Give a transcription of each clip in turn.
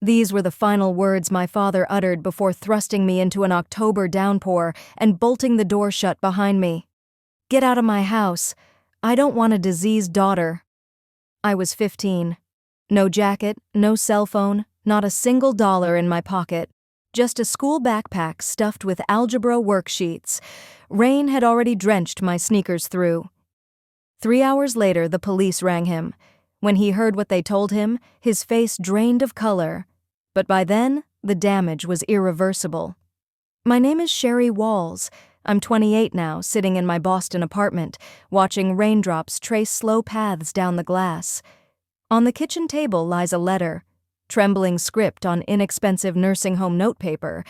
These were the final words my father uttered before thrusting me into an October downpour and bolting the door shut behind me. "Get out of my house. I don't want a diseased daughter." I was 15. No jacket, no cell phone, not a single dollar in my pocket. Just a school backpack stuffed with algebra worksheets. Rain had already drenched my sneakers through. 3 hours later, the police rang him. When he heard what they told him, his face drained of color. But by then, the damage was irreversible. My name is Sherry Walls. I'm 28 now, sitting in my Boston apartment, watching raindrops trace slow paths down the glass. On the kitchen table lies a letter, trembling script on inexpensive nursing home notepaper.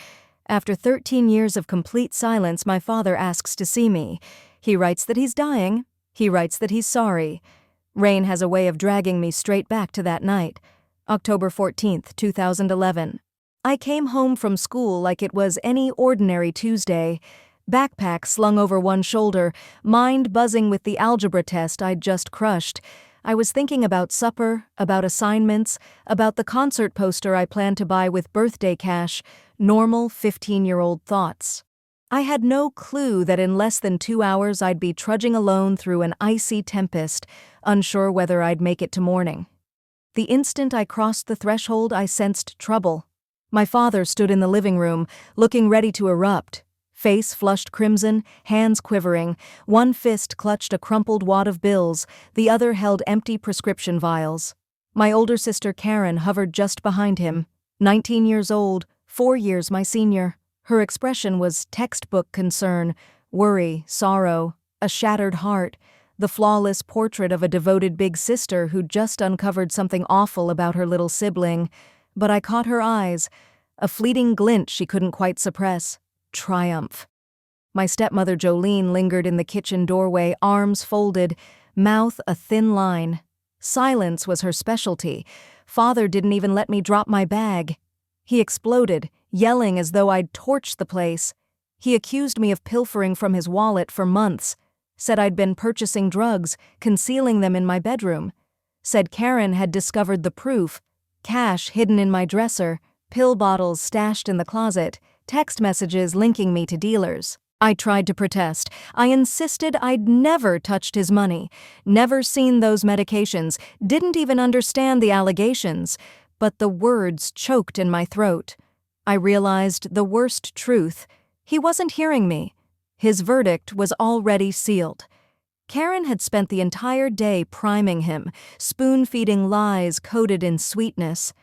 After 13 years of complete silence, my father asks to see me. He writes that he's dying. He writes that he's sorry. Rain has a way of dragging me straight back to that night. October 14th, 2011. I came home from school like it was any ordinary Tuesday. Backpack slung over one shoulder, mind buzzing with the algebra test I'd just crushed. I was thinking about supper, about assignments, about the concert poster I planned to buy with birthday cash, normal 15-year-old thoughts. I had no clue that in less than 2 hours I'd be trudging alone through an icy tempest, unsure whether I'd make it to morning. The instant I crossed the threshold, I sensed trouble. My father stood in the living room, looking ready to erupt. Face flushed crimson, hands quivering. One fist clutched a crumpled wad of bills, the other held empty prescription vials. My older sister Karen hovered just behind him, 19 years old, 4 years my senior. Her expression was textbook concern, worry, sorrow, a shattered heart, the flawless portrait of a devoted big sister who'd just uncovered something awful about her little sibling. But I caught her eyes, a fleeting glint she couldn't quite suppress. Triumph. My stepmother Jolene lingered in the kitchen doorway, arms folded, mouth a thin line. Silence was her specialty. Father didn't even let me drop my bag. He exploded, yelling as though I'd torched the place. He accused me of pilfering from his wallet for months, said I'd been purchasing drugs, concealing them in my bedroom, said Karen had discovered the proof, cash hidden in my dresser, pill bottles stashed in the closet, text messages linking me to dealers. I tried to protest. I insisted I'd never touched his money, never seen those medications, didn't even understand the allegations, but the words choked in my throat. I realized the worst truth. He wasn't hearing me. His verdict was already sealed. Karen had spent the entire day priming him, spoon-feeding lies coated in sweetness.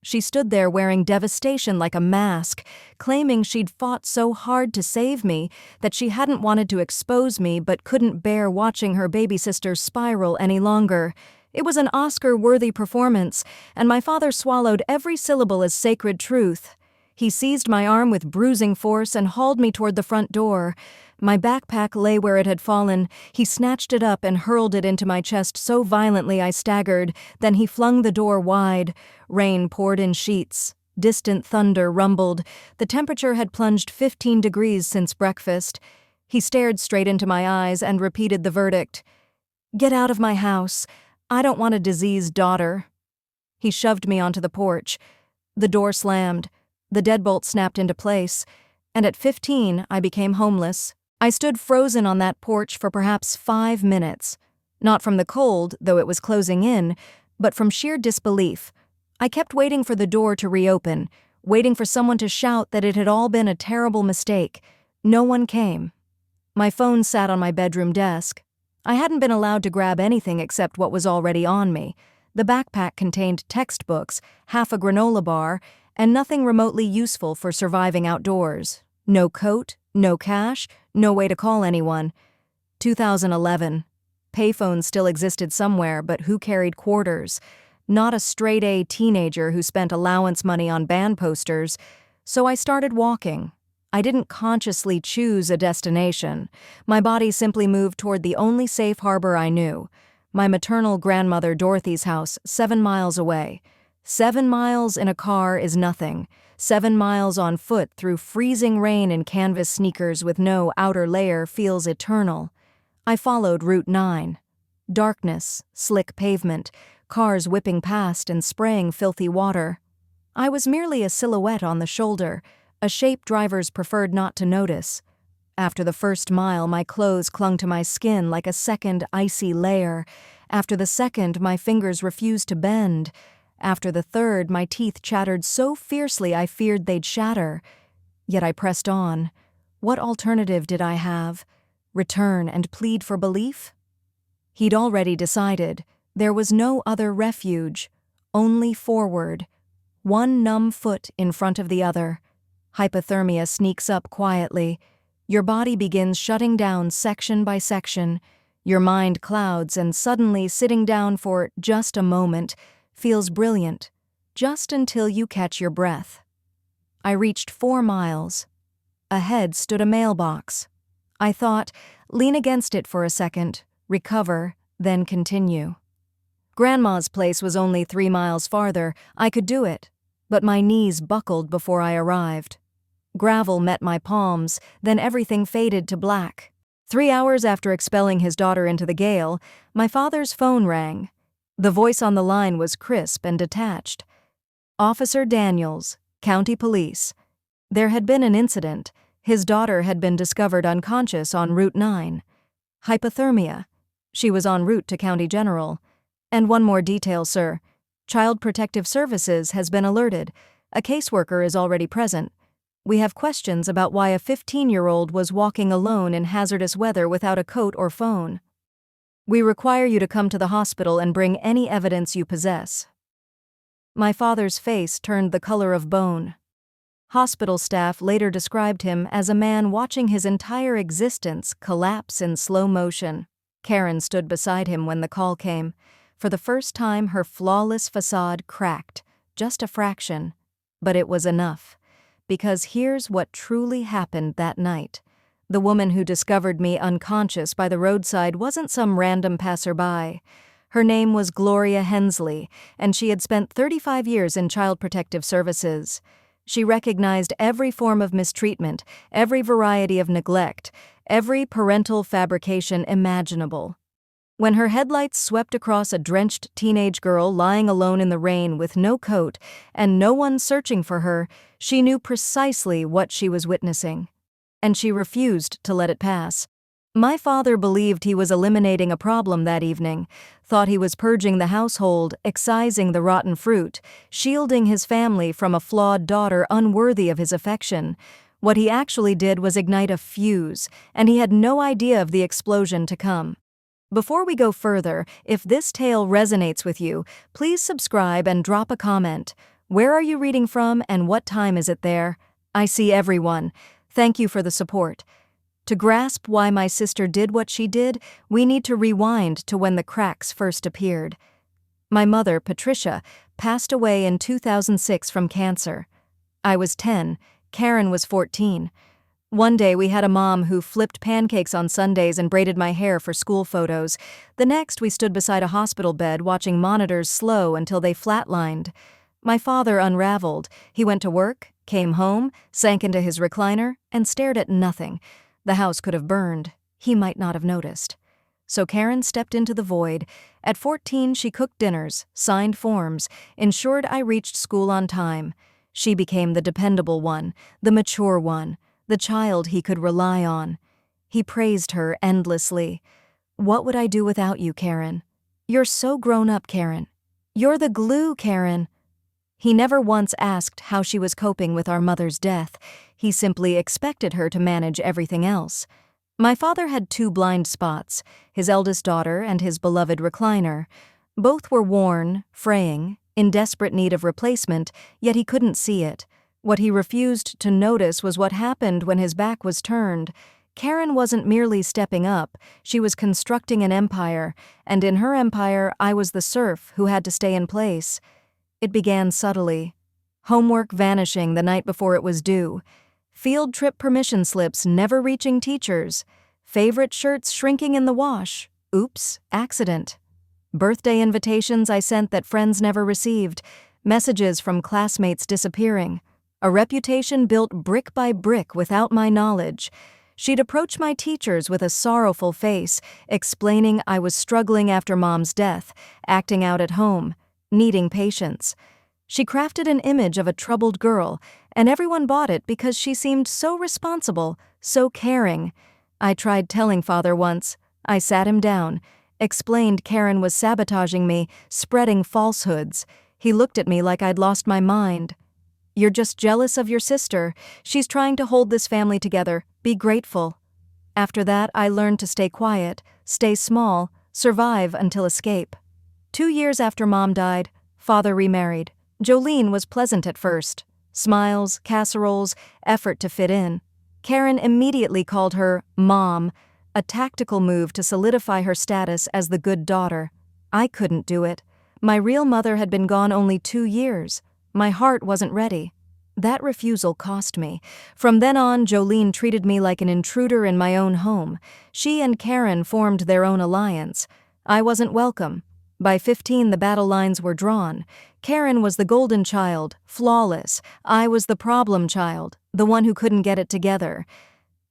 She stood there wearing devastation like a mask, claiming she'd fought so hard to save me that she hadn't wanted to expose me but couldn't bear watching her baby sister spiral any longer. It was an Oscar-worthy performance, and my father swallowed every syllable as sacred truth. He seized my arm with bruising force and hauled me toward the front door. My backpack lay where it had fallen. He snatched it up and hurled it into my chest so violently I staggered. Then he flung the door wide. Rain poured in sheets. Distant thunder rumbled. The temperature had plunged 15 degrees since breakfast. He stared straight into my eyes and repeated the verdict. "Get out of my house. I don't want a diseased daughter." He shoved me onto the porch. The door slammed. The deadbolt snapped into place. And at 15, I became homeless. I stood frozen on that porch for perhaps 5 minutes. Not from the cold, though it was closing in, but from sheer disbelief. I kept waiting for the door to reopen, waiting for someone to shout that it had all been a terrible mistake. No one came. My phone sat on my bedroom desk. I hadn't been allowed to grab anything except what was already on me. The backpack contained textbooks, half a granola bar, and nothing remotely useful for surviving outdoors. No coat, no cash, no way to call anyone. 2011. Payphones still existed somewhere, but who carried quarters? Not a straight-A teenager who spent allowance money on band posters. So I started walking. I didn't consciously choose a destination. My body simply moved toward the only safe harbor I knew. My maternal grandmother Dorothy's house, 7 miles away. 7 miles in a car is nothing. 7 miles on foot through freezing rain in canvas sneakers with no outer layer feels eternal. I followed Route 9. Darkness, slick pavement, cars whipping past and spraying filthy water. I was merely a silhouette on the shoulder, a shape drivers preferred not to notice. After the first mile, my clothes clung to my skin like a second icy layer. After the second, my fingers refused to bend. After the third, my teeth chattered so fiercely I feared they'd shatter. Yet I pressed on. What alternative did I have? Return and plead for belief? He'd already decided. There was no other refuge, only forward. One numb foot in front of the other. Hypothermia sneaks up quietly. Your body begins shutting down section by section. Your mind clouds, and suddenly sitting down for just a moment feels brilliant, just until you catch your breath. I reached 4 miles. Ahead stood a mailbox. I thought, lean against it for a second, recover, then continue. Grandma's place was only 3 miles farther. I could do it, but my knees buckled before I arrived. Gravel met my palms, then everything faded to black. 3 hours after expelling his daughter into the gale, my father's phone rang. The voice on the line was crisp and detached. Officer Daniels, County Police. There had been an incident. His daughter had been discovered unconscious on Route 9. Hypothermia. She was en route to County General. And one more detail, sir. Child Protective Services has been alerted. A caseworker is already present. We have questions about why a 15-year-old was walking alone in hazardous weather without a coat or phone. We require you to come to the hospital and bring any evidence you possess. My father's face turned the color of bone. Hospital staff later described him as a man watching his entire existence collapse in slow motion. Karen stood beside him when the call came. For the first time, her flawless facade cracked, just a fraction. But it was enough. Because here's what truly happened that night. The woman who discovered me unconscious by the roadside wasn't some random passerby. Her name was Gloria Hensley, and she had spent 35 years in Child Protective Services. She recognized every form of mistreatment, every variety of neglect, every parental fabrication imaginable. When her headlights swept across a drenched teenage girl lying alone in the rain with no coat and no one searching for her, she knew precisely what she was witnessing. And she refused to let it pass. My father believed he was eliminating a problem that evening, thought he was purging the household, excising the rotten fruit, shielding his family from a flawed daughter unworthy of his affection. What he actually did was ignite a fuse, and he had no idea of the explosion to come. Before we go further, if this tale resonates with you, please subscribe and drop a comment. Where are you reading from and what time is it there? I see everyone. Thank you for the support. To grasp why my sister did what she did, we need to rewind to when the cracks first appeared. My mother, Patricia, passed away in 2006 from cancer. I was 10, Karen was 14. One day we had a mom who flipped pancakes on Sundays and braided my hair for school photos. The next we stood beside a hospital bed watching monitors slow until they flatlined. My father unraveled. He went to work, came home, sank into his recliner, and stared at nothing. The house could have burned. He might not have noticed. So Karen stepped into the void. At 14, she cooked dinners, signed forms, ensured I reached school on time. She became the dependable one, the mature one, the child he could rely on. He praised her endlessly. What would I do without you, Karen? You're so grown up, Karen. You're the glue, Karen. He never once asked how she was coping with our mother's death. He simply expected her to manage everything else. My father had 2 blind spots, his eldest daughter and his beloved recliner. Both were worn, fraying, in desperate need of replacement, yet he couldn't see it. What he refused to notice was what happened when his back was turned. Karen wasn't merely stepping up, she was constructing an empire, and in her empire I was the serf who had to stay in place. It began subtly. Homework vanishing the night before it was due. Field trip permission slips never reaching teachers. Favorite shirts shrinking in the wash. Oops, accident. Birthday invitations I sent that friends never received. Messages from classmates disappearing. A reputation built brick by brick without my knowledge. She'd approach my teachers with a sorrowful face, explaining I was struggling after Mom's death, acting out at home, needing patience. She crafted an image of a troubled girl, and everyone bought it because she seemed so responsible, so caring. I tried telling father once. I sat him down, explained Karen was sabotaging me, spreading falsehoods. He looked at me like I'd lost my mind. "You're just jealous of your sister. She's trying to hold this family together. Be grateful." After that, I learned to stay quiet, stay small, survive until escape. 2 years after Mom died, father remarried. Jolene was pleasant at first. Smiles, casseroles, effort to fit in. Karen immediately called her Mom, a tactical move to solidify her status as the good daughter. I couldn't do it. My real mother had been gone only 2 years. My heart wasn't ready. That refusal cost me. From then on, Jolene treated me like an intruder in my own home. She and Karen formed their own alliance. I wasn't welcome. By 15, the battle lines were drawn. Karen was the golden child, flawless. I was the problem child, the one who couldn't get it together.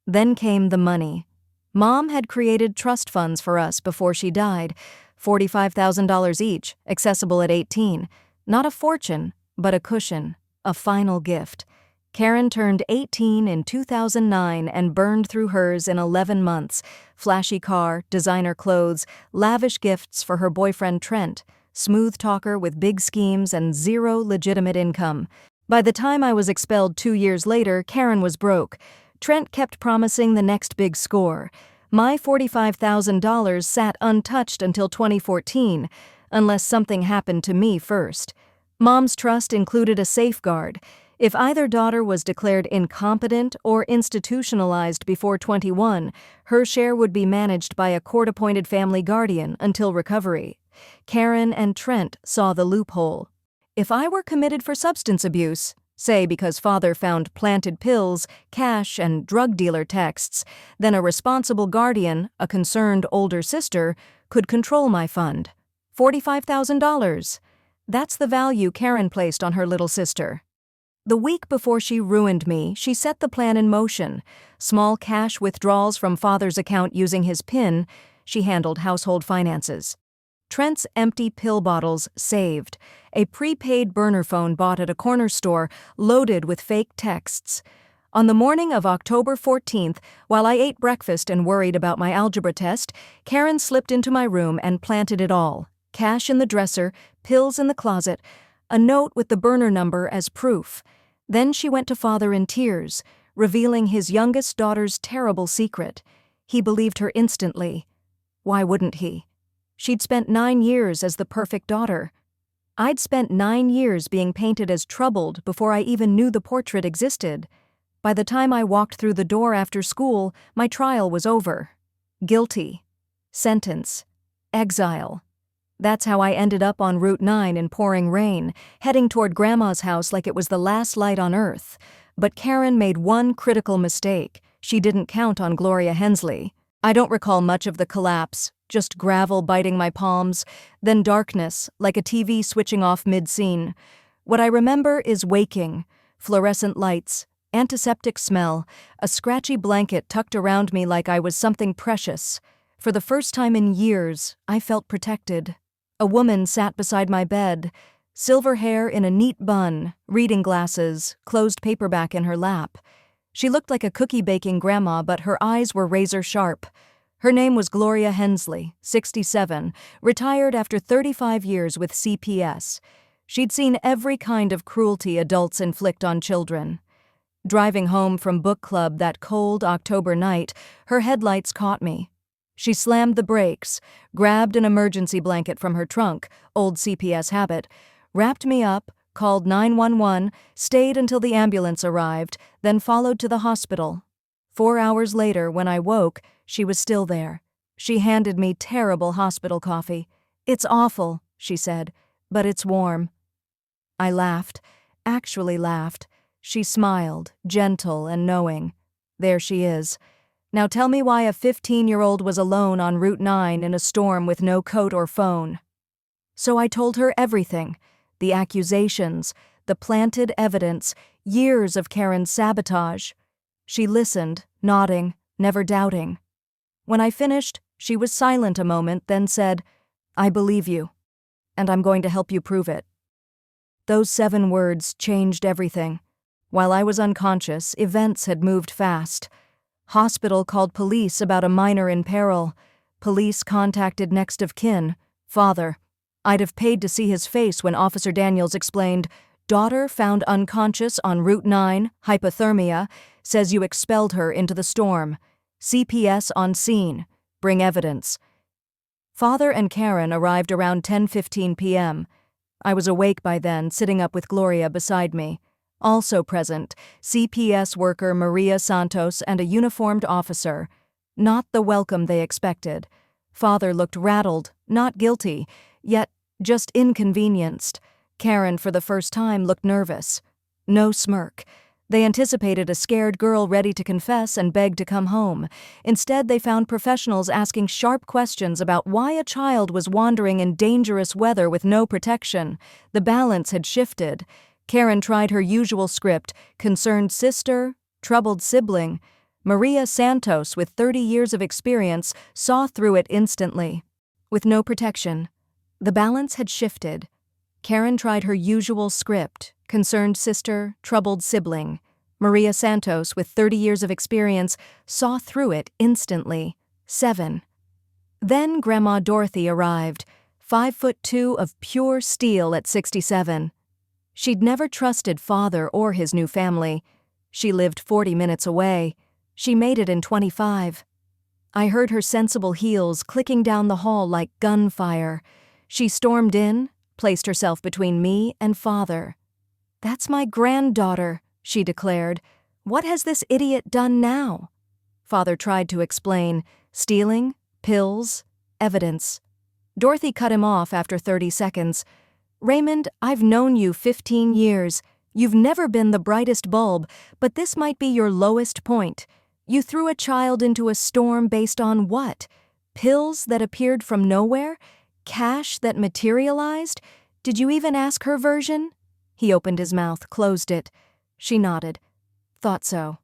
Then came the money. Mom had created trust funds for us before she died, $45,000 each, accessible at 18. Not a fortune, but a cushion, a final gift. Karen turned 18 in 2009 and burned through hers in 11 months. Flashy car, designer clothes, lavish gifts for her boyfriend Trent, smooth talker with big schemes and zero legitimate income. By the time I was expelled 2 years later, Karen was broke. Trent kept promising the next big score. My $45,000 sat untouched until 2014, unless something happened to me first. Mom's trust included a safeguard. If either daughter was declared incompetent or institutionalized before 21, her share would be managed by a court-appointed family guardian until recovery. Karen and Trent saw the loophole. If I were committed for substance abuse, say because father found planted pills, cash, and drug dealer texts, then a responsible guardian, a concerned older sister, could control my fund. $45,000. That's the value Karen placed on her little sister. The week before she ruined me, she set the plan in motion. Small cash withdrawals from father's account using his PIN. She handled household finances. Trent's empty pill bottles saved. A prepaid burner phone bought at a corner store loaded with fake texts. On the morning of October 14th, while I ate breakfast and worried about my algebra test, Karen slipped into my room and planted it all. Cash in the dresser, pills in the closet, a note with the burner number as proof. Then she went to father in tears, revealing his youngest daughter's terrible secret. He believed her instantly. Why wouldn't he? She'd spent 9 years as the perfect daughter. I'd spent 9 years being painted as troubled before I even knew the portrait existed. By the time I walked through the door after school, my trial was over. Guilty. Sentence. Exile. That's how I ended up on Route 9 in pouring rain, heading toward Grandma's house like it was the last light on earth. But Karen made one critical mistake. She didn't count on Gloria Hensley. I don't recall much of the collapse, just gravel biting my palms, then darkness, like a TV switching off mid-scene. What I remember is waking, fluorescent lights, antiseptic smell, a scratchy blanket tucked around me like I was something precious. For the first time in years, I felt protected. A woman sat beside my bed, silver hair in a neat bun, reading glasses, closed paperback in her lap. She looked like a cookie-baking grandma, but her eyes were razor-sharp. Her name was Gloria Hensley, 67, retired after 35 years with CPS. She'd seen every kind of cruelty adults inflict on children. Driving home from book club that cold October night, her headlights caught me. She slammed the brakes, grabbed an emergency blanket from her trunk, old CPS habit, wrapped me up, called 911, stayed until the ambulance arrived, then followed to the hospital. 4 hours later, when I woke, she was still there. She handed me terrible hospital coffee. "It's awful," she said, "but it's warm." I laughed, actually laughed. She smiled, gentle and knowing. There she is. Now tell me why a 15-year-old was alone on Route 9 in a storm with no coat or phone. So I told her everything. The accusations, the planted evidence, years of Karen's sabotage. She listened, nodding, never doubting. When I finished, she was silent a moment, then said, "I believe you, and I'm going to help you prove it." Those 7 words changed everything. While I was unconscious, events had moved fast. Hospital called police about a minor in peril. Police contacted next of kin, father. I'd have paid to see his face when Officer Daniels explained, "Daughter found unconscious on Route 9, hypothermia, says you expelled her into the storm. CPS on scene. Bring evidence." Father and Karen arrived around 10:15 p.m. I was awake by then, sitting up with Gloria beside me. Also present, CPS worker Maria Santos and a uniformed officer. Not the welcome they expected. Father looked rattled, not guilty, yet just inconvenienced. Karen, for the first time, looked nervous. No smirk. They anticipated a scared girl ready to confess and beg to come home. Instead, they found professionals asking sharp questions about why a child was wandering in dangerous weather with no protection. The balance had shifted. Karen tried her usual script: concerned sister, troubled sibling. Maria Santos, with 30 years of experience, saw through it instantly. With no protection. The balance had shifted. Karen tried her usual script: concerned sister, troubled sibling. Maria Santos, with 30 years of experience, saw through it instantly. 7. Then Grandma Dorothy arrived, 5'2" of pure steel at 67. She'd never trusted Father or his new family. She lived 40 minutes away. She made it in 25. I heard her sensible heels clicking down the hall like gunfire. She stormed in, placed herself between me and Father. "That's my granddaughter," she declared. "What has this idiot done now?" Father tried to explain. Stealing, pills, evidence. Dorothy cut him off after 30 seconds. "Raymond, I've known you 15 years. You've never been the brightest bulb, but this might be your lowest point. You threw a child into a storm based on what? Pills that appeared from nowhere? Cash that materialized? Did you even ask her version?" He opened his mouth, closed it. She nodded. "Thought so."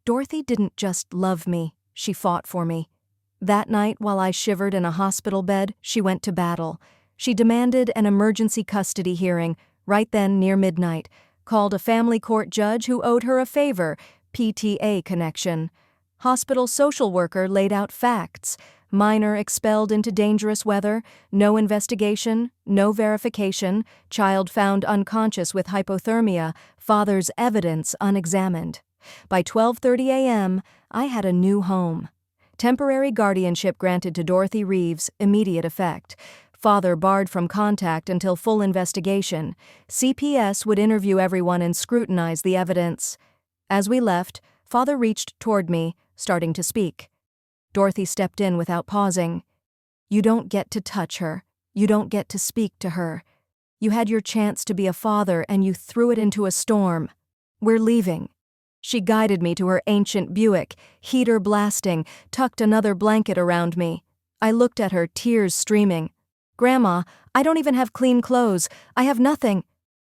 Dorothy didn't just love me, she fought for me. That night, while I shivered in a hospital bed, she went to battle. She demanded an emergency custody hearing, right then near midnight, called a family court judge who owed her a favor, PTA connection. Hospital social worker laid out facts. Minor expelled into dangerous weather, no investigation, no verification, child found unconscious with hypothermia, father's evidence unexamined. By 12:30 a.m., I had a new home. Temporary guardianship granted to Dorothy Reeves, immediate effect. Father barred from contact until full investigation. CPS would interview everyone and scrutinize the evidence. As we left, Father reached toward me, starting to speak. Dorothy stepped in without pausing. "You don't get to touch her. You don't get to speak to her. You had your chance to be a father and you threw it into a storm. We're leaving." She guided me to her ancient Buick, heater blasting, tucked another blanket around me. I looked at her, tears streaming. "Grandma, I don't even have clean clothes. I have nothing."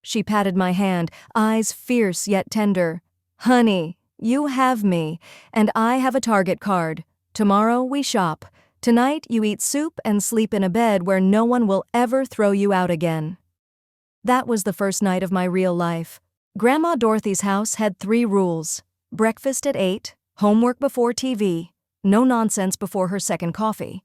She patted my hand, eyes fierce yet tender. "Honey, you have me, and I have a Target card. Tomorrow we shop. Tonight you eat soup and sleep in a bed where no one will ever throw you out again." That was the first night of my real life. Grandma Dorothy's house had 3 rules. Breakfast at 8, homework before TV, no nonsense before her second coffee.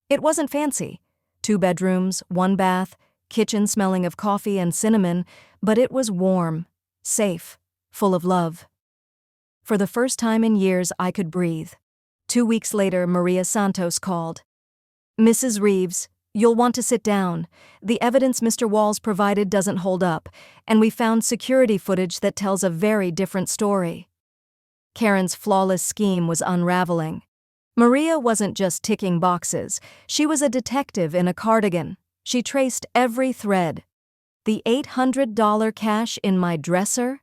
It wasn't fancy. 2 bedrooms, 1 bath, kitchen smelling of coffee and cinnamon, but it was warm, safe, full of love. For the first time in years, I could breathe. 2 weeks later, Maria Santos called. "Mrs. Reeves, you'll want to sit down. The evidence Mr. Walls provided doesn't hold up, and we found security footage that tells a very different story." Karen's flawless scheme was unraveling. Maria wasn't just ticking boxes. She was a detective in a cardigan. She traced every thread. The $800 cash in my dresser?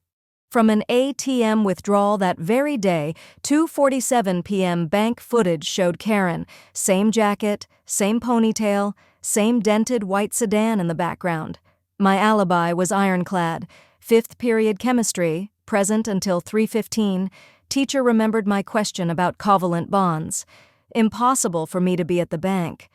From an ATM withdrawal that very day, 2:47 p.m. bank footage showed Karen, same jacket, same ponytail, same dented white sedan in the background. My alibi was ironclad. 5th period chemistry, present until 3:15. Teacher remembered my question about covalent bonds. Impossible for me to be at the bank.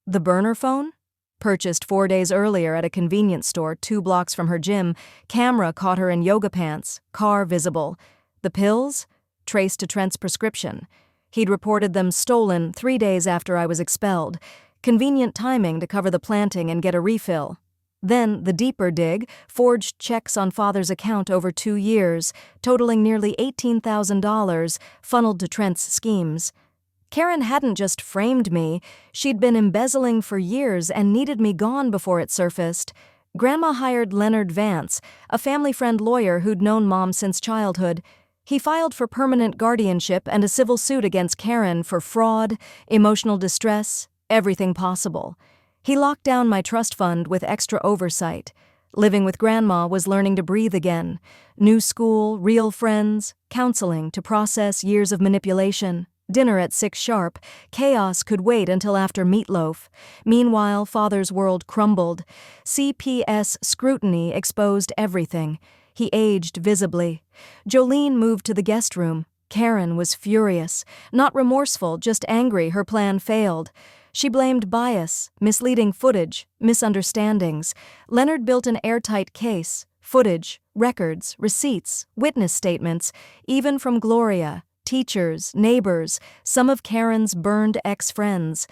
The burner phone? Purchased 4 days earlier at a convenience store 2 blocks from her gym, camera caught her in yoga pants, car visible. The pills? Traced to Trent's prescription. He'd reported them stolen 3 days after I was expelled. Convenient timing to cover the planting and get a refill. Then, the deeper dig, forged checks on father's account over 2 years, totaling nearly $18,000, funneled to Trent's schemes. Karen hadn't just framed me, she'd been embezzling for years and needed me gone before it surfaced. Grandma hired Leonard Vance, a family friend lawyer who'd known Mom since childhood. He filed for permanent guardianship and a civil suit against Karen for fraud, emotional distress, everything possible. He locked down my trust fund with extra oversight. Living with Grandma was learning to breathe again. New school, real friends, counseling to process years of manipulation. Dinner at 6 sharp. Chaos could wait until after meatloaf. Meanwhile, father's world crumbled. CPS scrutiny exposed everything. He aged visibly. Jolene moved to the guest room. Karen was furious. Not remorseful, just angry her plan failed. She blamed bias, misleading footage, misunderstandings. Leonard built an airtight case. Footage, records, receipts, witness statements, even from Gloria, teachers, neighbors, some of Karen's burned ex-friends.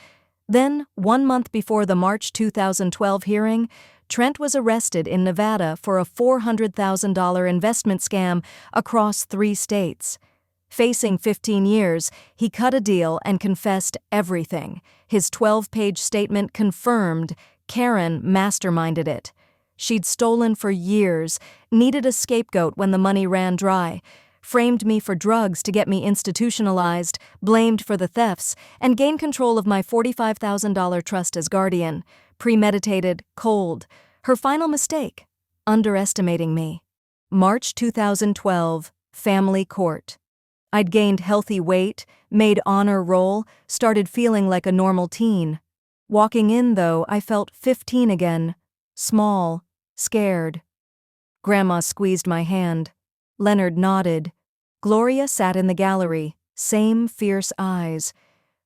Then, 1 month before the March 2012 hearing, Trent was arrested in Nevada for a $400,000 investment scam across 3 states. Facing 15 years, he cut a deal and confessed everything. His 12-page statement confirmed Karen masterminded it. She'd stolen for years, needed a scapegoat when the money ran dry, framed me for drugs to get me institutionalized, blamed for the thefts, and gained control of my $45,000 trust as guardian. Premeditated, cold. Her final mistake? Underestimating me. March 2012, family court. I'd gained healthy weight, made honor roll, started feeling like a normal teen. Walking in, though, I felt 15 again. Small, scared. Grandma squeezed my hand. Leonard nodded. Gloria sat in the gallery, same fierce eyes.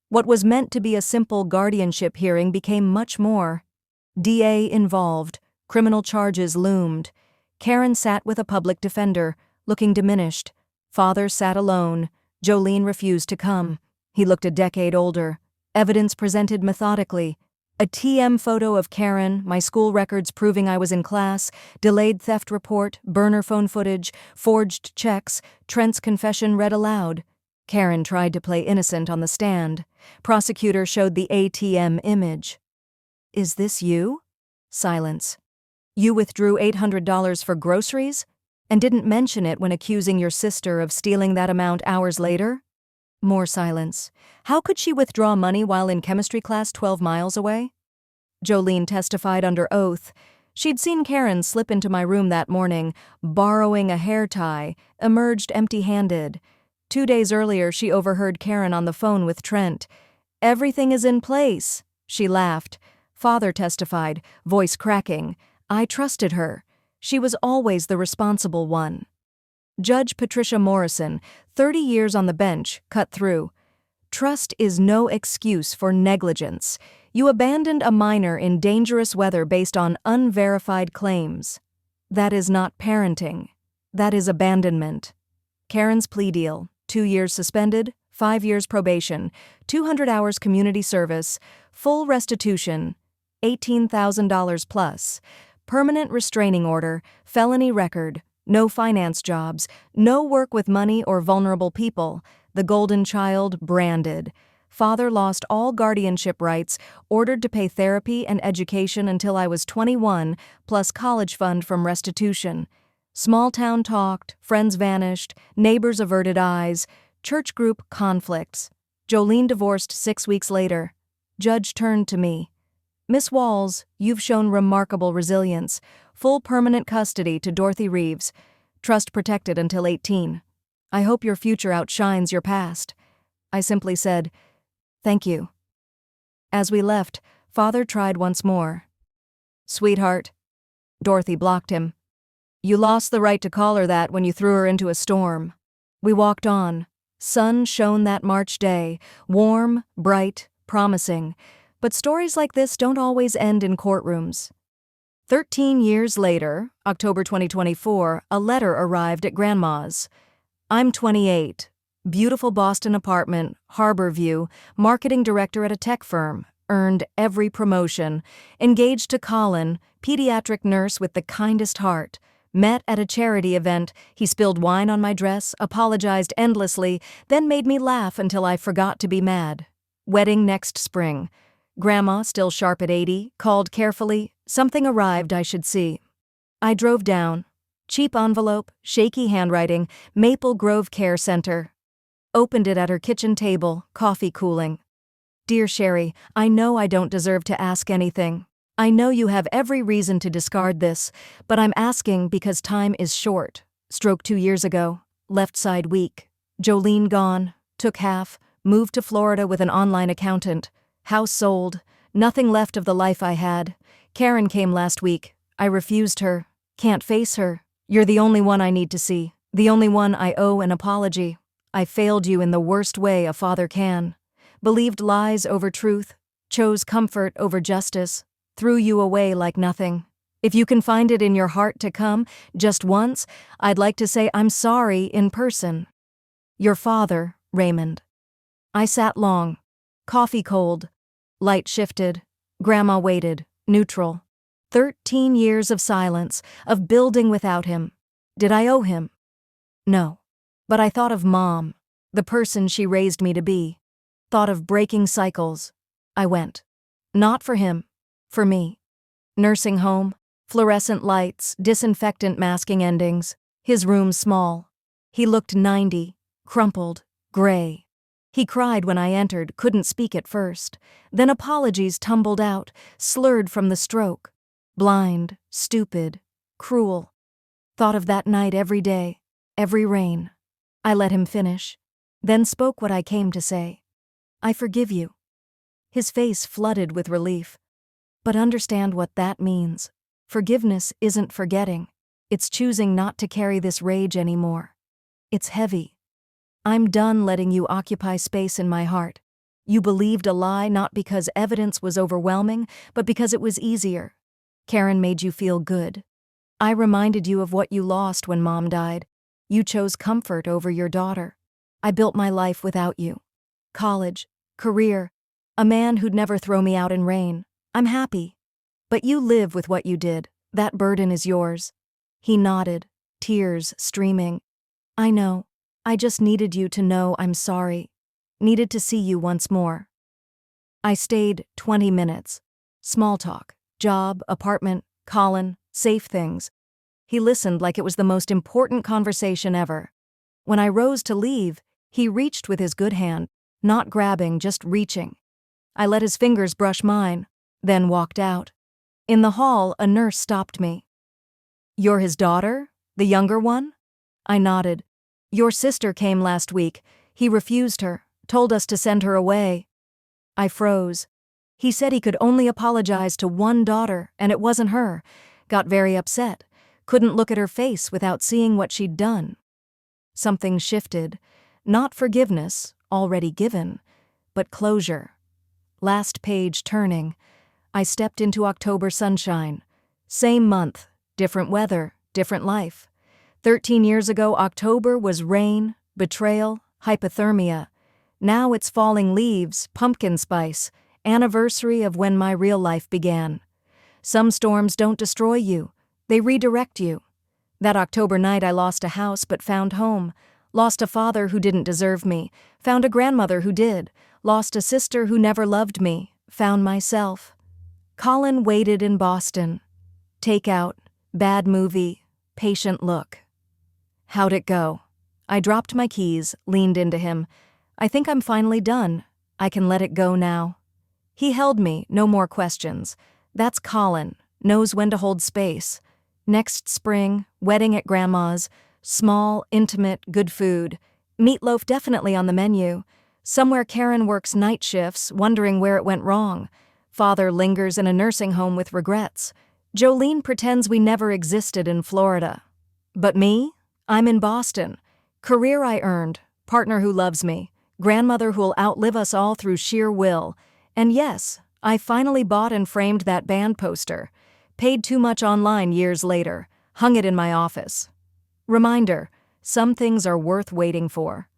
What was meant to be a simple guardianship hearing became much more. DA involved, criminal charges loomed. Karen sat with a public defender, looking diminished. Father sat alone. Jolene refused to come. He looked a decade older. Evidence presented methodically. A TM photo of Karen, my school records proving I was in class, delayed theft report, burner phone footage, forged checks, Trent's confession read aloud. Karen tried to play innocent on the stand. Prosecutor showed the ATM image. Is this you? Silence. You withdrew $800 for groceries? And didn't mention it when accusing your sister of stealing that amount hours later? More silence. How could she withdraw money while in chemistry class 12 miles away? Jolene testified under oath. She'd seen Karen slip into my room that morning, borrowing a hair tie, emerged empty-handed. 2 days earlier, she overheard Karen on the phone with Trent. Everything is in place, she laughed. Father testified, voice cracking. I trusted her. She was always the responsible one. Judge Patricia Morrison, 30 years on the bench, cut through. Trust is no excuse for negligence. You abandoned a minor in dangerous weather based on unverified claims. That is not parenting. That is abandonment. Karen's plea deal, 2 years suspended, 5 years probation, 200 hours community service, full restitution, $18,000 plus, permanent restraining order, felony record, no finance jobs, no work with money or vulnerable people, the golden child branded. Father lost all guardianship rights, ordered to pay therapy and education until I was 21, plus college fund from restitution. Small town talked, friends vanished, neighbors averted eyes, church group conflicts. Jolene divorced 6 weeks later. Judge turned to me. Miss Walls, you've shown remarkable resilience. Full permanent custody to Dorothy Reeves. Trust protected until 18. I hope your future outshines your past. I simply said, thank you. As we left, Father tried once more. Sweetheart. Dorothy blocked him. You lost the right to call her that when you threw her into a storm. We walked on. Sun shone that March day, warm, bright, promising. But stories like this don't always end in courtrooms. 13 years later, October 2024, a letter arrived at Grandma's. I'm 28. Beautiful Boston apartment, harbor view, marketing director at a tech firm, earned every promotion, engaged to Colin, pediatric nurse with the kindest heart, met at a charity event, he spilled wine on my dress, apologized endlessly, then made me laugh until I forgot to be mad. Wedding next spring. Grandma, still sharp at 80, called carefully, something arrived I should see. I drove down. Cheap envelope, shaky handwriting, Maple Grove Care Center. Opened it at her kitchen table, coffee cooling. Dear Sherry, I know I don't deserve to ask anything. I know you have every reason to discard this, but I'm asking because time is short. Stroke 2 years ago, left side weak. Jolene gone, took half, moved to Florida with an online accountant. House sold, nothing left of the life I had. Karen came last week. I refused her. Can't face her. You're the only one I need to see. The only one I owe an apology. I failed you in the worst way a father can. Believed lies over truth. Chose comfort over justice. Threw you away like nothing. If you can find it in your heart to come, just once, I'd like to say I'm sorry in person. Your father, Raymond. I sat long. Coffee cold. Light shifted. Grandma waited, neutral. 13 years of silence, of building without him. Did I owe him? No. But I thought of Mom, the person she raised me to be. Thought of breaking cycles. I went. Not for him. For me. Nursing home, fluorescent lights, disinfectant masking endings. His room small. He looked 90, crumpled, gray. He cried when I entered, couldn't speak at first. Then apologies tumbled out, slurred from the stroke. Blind, stupid, cruel. Thought of that night every day, every rain. I let him finish, then spoke what I came to say. I forgive you. His face flooded with relief. But understand what that means. Forgiveness isn't forgetting. It's choosing not to carry this rage anymore. It's heavy. I'm done letting you occupy space in my heart. You believed a lie not because evidence was overwhelming, but because it was easier. Karen made you feel good. I reminded you of what you lost when Mom died. You chose comfort over your daughter. I built my life without you. College, career, a man who'd never throw me out in rain. I'm happy. But you live with what you did. That burden is yours. He nodded, tears streaming. I know. I just needed you to know I'm sorry. Needed to see you once more. I stayed 20 minutes. Small talk. Job, apartment, Colin, safe things. He listened like it was the most important conversation ever. When I rose to leave, he reached with his good hand, not grabbing, just reaching. I let his fingers brush mine, then walked out. In the hall, a nurse stopped me. You're his daughter? The younger one? I nodded. Your sister came last week. He refused her, told us to send her away. I froze. He said he could only apologize to one daughter, and it wasn't her. Got very upset. Couldn't look at her face without seeing what she'd done. Something shifted. Not forgiveness, already given, but closure. Last page turning. I stepped into October sunshine. Same month, different weather, different life. 13 years ago, October was rain, betrayal, hypothermia. Now it's falling leaves, pumpkin spice, anniversary of when my real life began. Some storms don't destroy you. They redirect you. That October night I lost a house but found home. Lost a father who didn't deserve me. Found a grandmother who did. Lost a sister who never loved me. Found myself. Colin waited in Boston. Takeout, bad movie, patient look. How'd it go? I dropped my keys, leaned into him. I think I'm finally done. I can let it go now. He held me, no more questions. That's Colin, knows when to hold space. Next spring, wedding at Grandma's. Small, intimate, good food. Meatloaf definitely on the menu. Somewhere Karen works night shifts, wondering where it went wrong. Father lingers in a nursing home with regrets. Jolene pretends we never existed in Florida. But me? I'm in Boston. Career I earned. Partner who loves me. Grandmother who'll outlive us all through sheer will. And yes, I finally bought and framed that band poster. Paid too much online years later. Hung it in my office. Reminder, some things are worth waiting for.